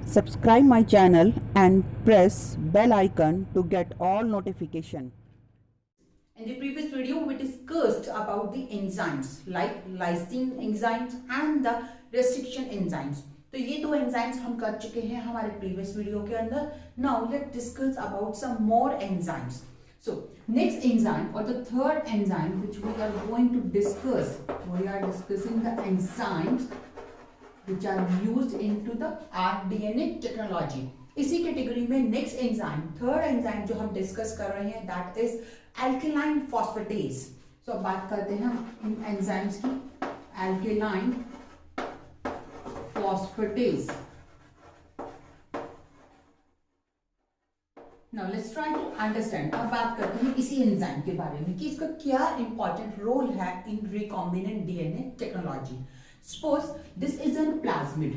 Subscribe my channel and press bell icon to get all notification. In the previous video, we discussed about the enzymes like lysine enzymes and the restriction enzymes. तो ये दो enzymes हम कर चुके हैं हमारे previous video के अंदर. Now let's discuss about some more enzymes. So next enzyme or the third enzyme which we are going to discuss, we are discussing the enzymes which are used into the rDNA technology. इसी category में next enzyme third enzyme जो हम discuss कर रहे हैं that is alkaline phosphatase. So अब बात करते हैं इन एंजाइम्स की. Alkaline phosphatase. Now let's try to understand. अब बात करते हैं इसी एंजाइम के बारे में कि इसका क्या इंपॉर्टेंट रोल है in recombinant DNA technology. Suppose this is a plasmid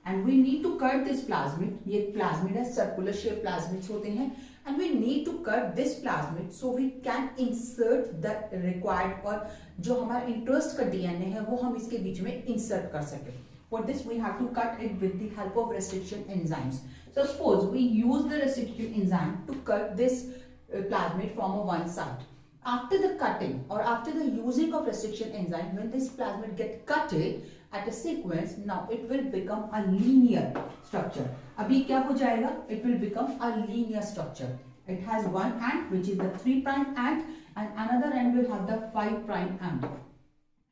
and we need to cut this plasmid. ये plasmid है, circular shape plasmids होते हैं and we need to cut this plasmid so we can insert the required और जो हमारा interest का DNA है वो हम इसके बीच में insert कर सकें. For this we have to cut it with the help of restriction enzymes. So suppose we use the restriction enzyme to cut this plasmid from one side. After the cutting or after the using of restriction enzyme, when this plasmid get cutted at a sequence, now it will become a linear structure. अभी क्या हो जाएगा? It will become a linear structure. It has one end which is the 3' end and another end will have the 5' end.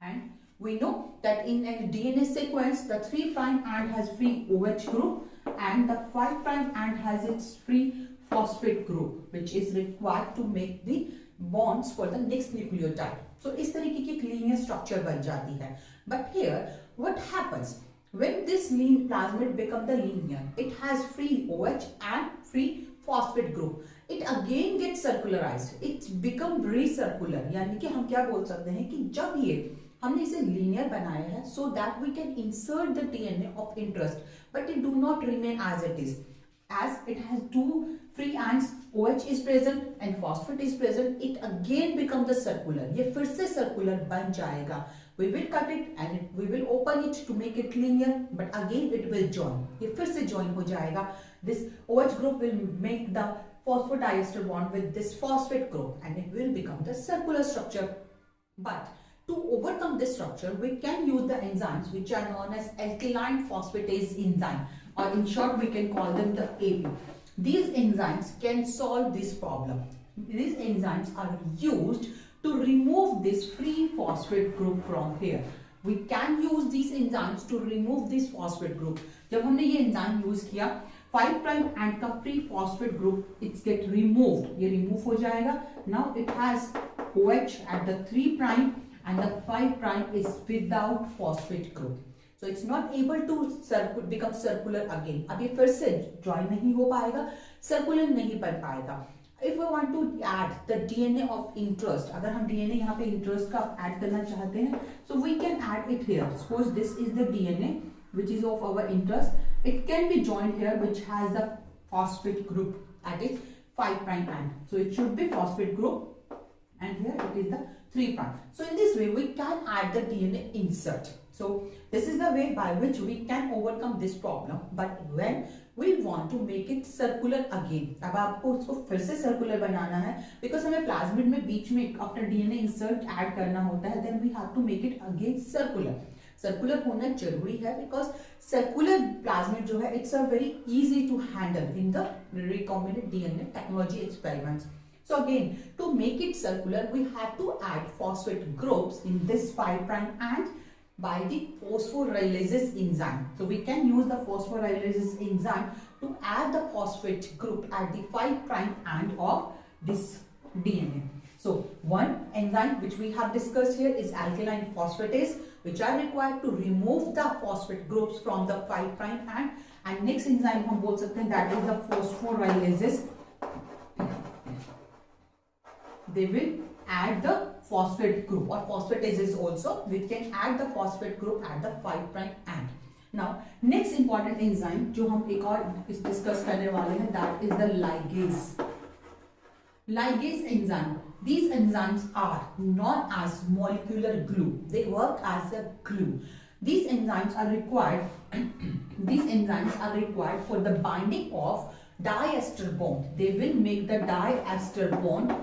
And we know that in a DNA sequence, the 3' end has free OH group and the 5' end has its free phosphate group, which is required to make the bonds for the next nucleotide. So इस तरीके की एक linear structure बन जाती है. But here what happens when this plasmid become the linear? It has free OH and free phosphate group. It again gets circularized. It become recircular. यानी कि हम क्या बोल सकते हैं कि जब ये हमने इसे linear बनाया है so that we can insert the DNA of interest, but it do not remain as it is. As it has two free ends, OH is present and phosphate is present, it again becomes the circular. ये फिर से circular बन जाएगा. We will cut it and we will open it to make it linear, but again it will join. ये फिर से join हो जाएगा. This OH group will make the phosphodiester bond with this phosphate group and it will become the circular structure. But to overcome this structure, we can use the enzymes which are known as alkaline phosphatase enzyme, or in short we can call them the AP. These enzymes can solve this problem. These enzymes are used to remove this free phosphate group from here. We can use these enzymes to remove this phosphate group. जब हमने ये enzyme use किया 5' end का free phosphate group it's get removed. ये remove हो जाएगा. Now it has OH at the 3' and the 5' is without phosphate group. So it's not able to become circular again. अब ये फिर से join नहीं हो पाएगा, circular नहीं बन पाएगा. If we want to add the DNA of interest, अगर हम DNA यहाँ पे interest का add करना चाहते हैं, so we can add it here. Suppose this is the DNA which is of our interest. It can be joined here which has the phosphate group at its 5' end. So it should be phosphate group and here it is the 3'. So in this way we can add the DNA insert. So this is the way by which we can overcome this problem. But when we want to make it circular again, अब आपको उसको फिर से circular बनाना है because हमें plasmid में बीच में अपना DNA insert add करना होता है, then we have to make it again circular. Circular होना जरूरी है because circular plasmid जो है it's a very easy to handle in the recombinant DNA technology experiments. So again, to make it circular, we have to add phosphate groups in this 5' end by the phosphorylase enzyme. So we can use the phosphorylase enzyme to add the phosphate group at the 5' end of this DNA. So one enzyme which we have discussed here is alkaline phosphatase, which are required to remove the phosphate groups from the 5' end. And next enzyme हम बोल सकते हैं that is the phosphorylases. They will add the phosphate group or phosphatases also. We can add the phosphate group at the 5' end. Now next important enzyme जो हम एक और discuss करने वाले हैं that is the ligase. Ligase enzyme. These enzymes are known as molecular glue. They work as a glue. These enzymes are required these enzymes are required for the binding of diester bond. They will make the diester bond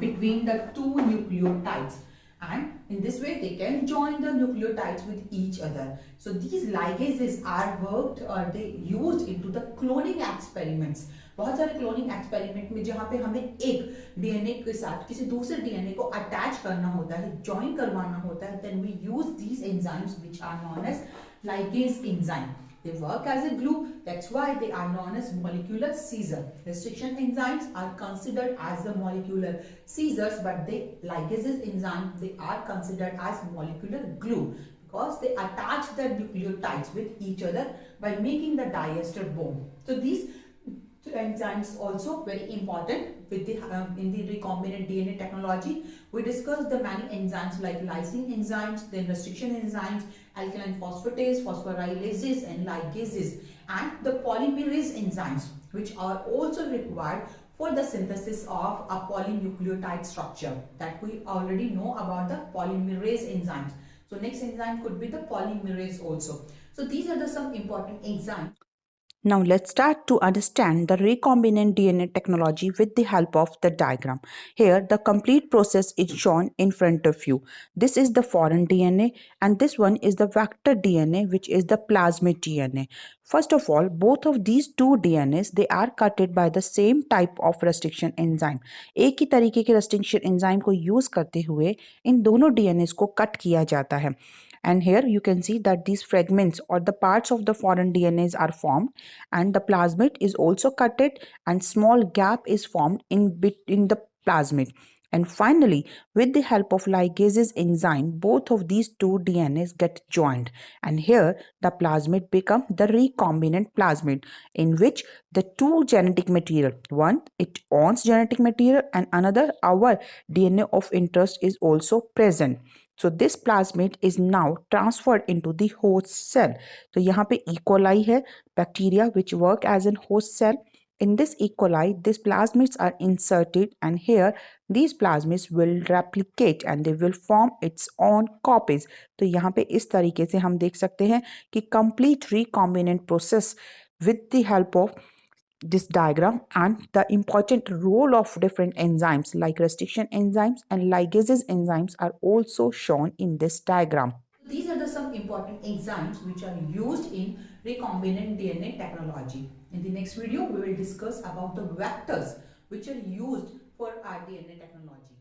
between the two nucleotides, and in this way they can join the nucleotides with each other. So these ligases are worked or they used into the cloning experiments. बहुत सारे cloning experiment में जहाँ पे हमें एक DNA के साथ किसी दूसरे डीएनए को अटैच करना होता है, ज्वाइन करवाना होता है, then we use these enzymes which are known as ligase enzyme. They work as a glue, that's why they are known as molecular scissor. Restriction enzymes are considered as the molecular scissors, but the ligases enzyme, they are considered as molecular glue because they attach the nucleotides with each other by making the diester bond. So these enzymes also very important with the in the recombinant DNA technology. We discussed the many enzymes like lysine enzymes, then restriction enzymes, alkaline phosphatase, phosphorylases and ligases, and the polymerase enzymes which are also required for the synthesis of a polynucleotide structure, that we already know about the polymerase enzymes. So next enzyme could be the polymerase also. So these are the some important enzymes. Now let's start to understand the recombinant DNA technology with the help of the diagram. Here the complete process is shown in front of you. This is the foreign DNA and this one is the vector DNA, which is the plasmid DNA. First of all, both of these two DNAs, they are cutted by the same type of restriction enzyme. एक ही तरीके के restriction enzyme को use करते हुए इन दोनों DNAs को cut किया जाता है. And here you can see that these fragments or the parts of the foreign DNAs are formed, and the plasmid is also cutted and small gap is formed in the plasmid. And finally, with the help of ligases enzyme, both of these two DNAs get joined. And here the plasmid become the recombinant plasmid, in which the two genetic material, one it owns genetic material and another our DNA of interest is also present. So this plasmid is now transferred into the host cell. तो यहाँ पे E. coli है, bacteria which work as an host cell. In this E. coli, these plasmids are inserted, and here these plasmids will replicate and they will form its own copies. तो यहाँ पे इस तरीके से हम देख सकते हैं कि complete recombinant process with the help of this diagram, and the important role of different enzymes like restriction enzymes and ligases enzymes are also shown in this diagram. These are the some important enzymes which are used in recombinant DNA technology. In the next video, we will discuss about the vectors which are used for our DNA technology.